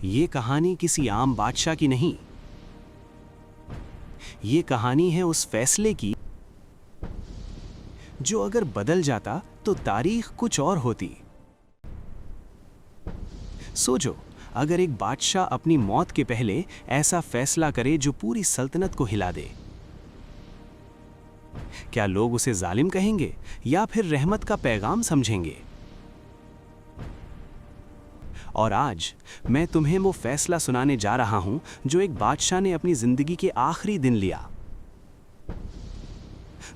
ये कहानी किसी आम बादशाह की नहीं। ये कहानी है उस फैसले की जो अगर बदल जाता तो तारीख कुछ और होती। सोचो, अगर एक बादशाह अपनी मौत के पहले ऐसा फैसला करे जो पूरी सल्तनत को हिला दे, क्या लोग उसे जालिम कहेंगे या फिर रहमत का पैगाम समझेंगे? और आज मैं तुम्हें वो फैसला सुनाने जा रहा हूं जो एक बादशाह ने अपनी जिंदगी के आखिरी दिन लिया,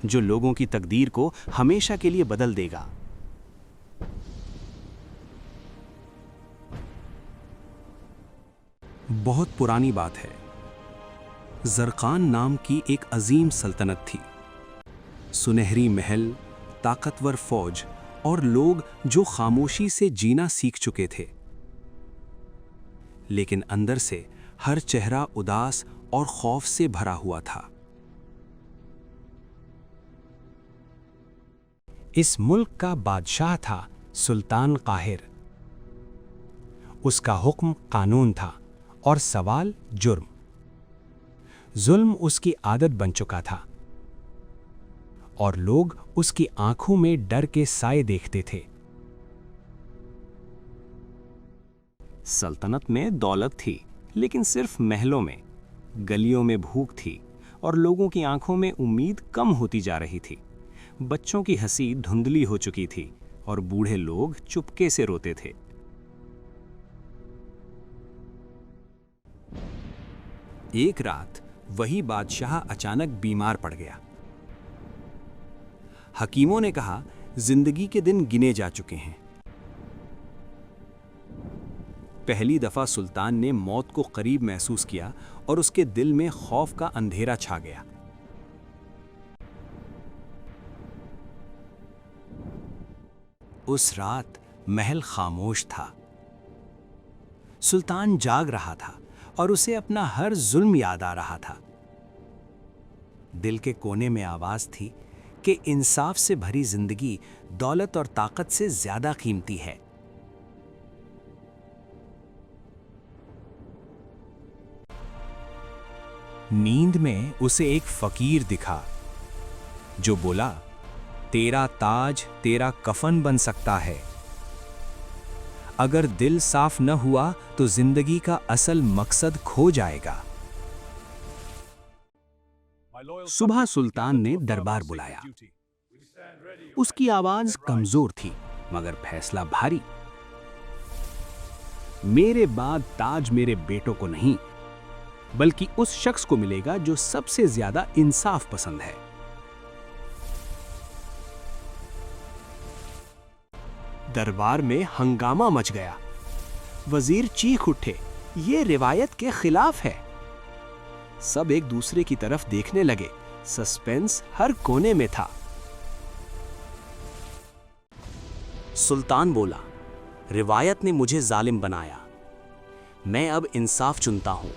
जो लोगों की तकदीर को हमेशा के लिए बदल देगा। बहुत पुरानी बात है। जरकान नाम की एक अजीम सल्तनत थी। सुनहरी महल, ताकतवर फौज और लोग जो खामोशी से जीना सीख चुके थे। लेकिन अंदर से हर चेहरा उदास और खौफ से भरा हुआ था। इस मुल्क का बादशाह था सुल्तान काहिर। उसका हुक्म कानून था और सवाल जुर्म। जुल्म उसकी आदत बन चुका था और लोग उसकी आंखों में डर के साए देखते थे। सल्तनत में दौलत थी, लेकिन सिर्फ महलों में। गलियों में भूख थी और लोगों की आंखों में उम्मीद कम होती जा रही थी। बच्चों की हंसी धुंधली हो चुकी थी और बूढ़े लोग चुपके से रोते थे। एक रात वही बादशाह अचानक बीमार पड़ गया। हकीमों ने कहा, जिंदगी के दिन गिने जा चुके हैं। पहली दफा सुल्तान ने मौत को करीब महसूस किया और उसके दिल में खौफ का अंधेरा छा गया। उस रात महल खामोश था। सुल्तान जाग रहा था और उसे अपना हर जुल्म याद आ रहा था। दिल के कोने में आवाज थी कि इंसाफ से भरी जिंदगी दौलत और ताकत से ज्यादा कीमती है। नींद में उसे एक फकीर दिखा जो बोला, तेरा ताज तेरा कफन बन सकता है। अगर दिल साफ न हुआ तो जिंदगी का असल मकसद खो जाएगा। सुबह सुल्तान ने दरबार बुलाया। उसकी आवाज कमजोर थी मगर फैसला भारी। मेरे बाद ताज मेरे बेटों को नहीं, बल्कि उस शख्स को मिलेगा जो सबसे ज्यादा इंसाफ पसंद है। दरबार में हंगामा मच गया। वजीर चीख उठे, ये रिवायत के खिलाफ है। सब एक दूसरे की तरफ देखने लगे। सस्पेंस हर कोने में था। सुल्तान बोला, रिवायत ने मुझे जालिम बनाया। मैं अब इंसाफ चुनता हूं।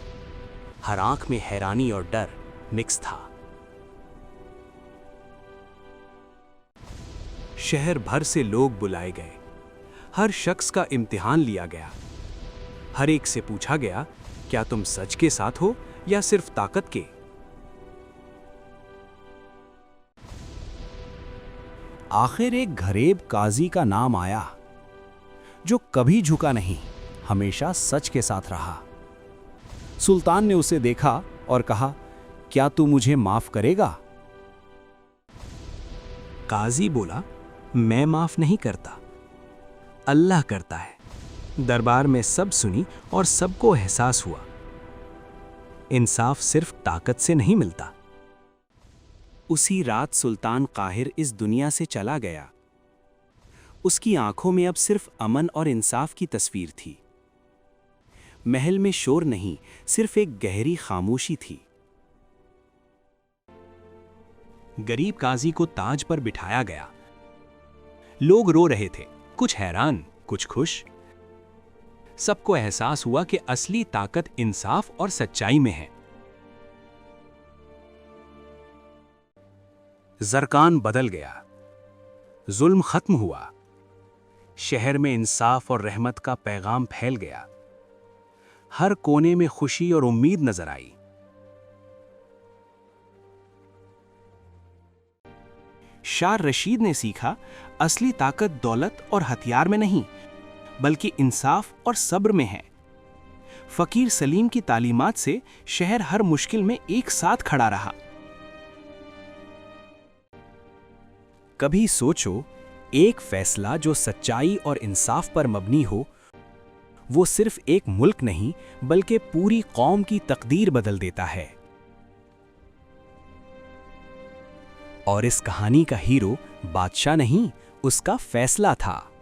हर आंख में हैरानी और डर मिक्स था। शहर भर से लोग बुलाए गए। हर शख्स का इम्तिहान लिया गया। हर एक से पूछा गया, क्या तुम सच के साथ हो या सिर्फ ताकत के? आखिर एक गरीब काजी का नाम आया जो कभी झुका नहीं, हमेशा सच के साथ रहा। सुल्तान ने उसे देखा और कहा, क्या तू मुझे माफ करेगा? काजी बोला, मैं माफ नहीं करता, अल्लाह करता है। दरबार में सब सुनी और सबको एहसास हुआ, इंसाफ सिर्फ ताकत से नहीं मिलता। उसी रात सुल्तान काहिर इस दुनिया से चला गया। उसकी आंखों में अब सिर्फ अमन और इंसाफ की तस्वीर थी। महल में शोर नहीं, सिर्फ एक गहरी खामोशी थी। गरीब काजी को ताज पर बिठाया गया। लोग रो रहे थे, कुछ हैरान, कुछ खुश। सबको एहसास हुआ कि असली ताकत इंसाफ और सच्चाई में है। जरकान बदल गया। जुल्म खत्म हुआ। शहर में इंसाफ और रहमत का पैगाम फैल गया। हर कोने में खुशी और उम्मीद नजर आई। शाह रशीद ने सीखा, असली ताकत दौलत और हथियार में नहीं, बल्कि इंसाफ और सब्र में है। फकीर सलीम की तालीमात से शहर हर मुश्किल में एक साथ खड़ा रहा। कभी सोचो, एक फैसला जो सच्चाई और इंसाफ पर मबनी हो, वो सिर्फ एक मुल्क नहीं बल्कि पूरी कौम की तकदीर बदल देता है। और इस कहानी का हीरो बादशाह नहीं, उसका फैसला था।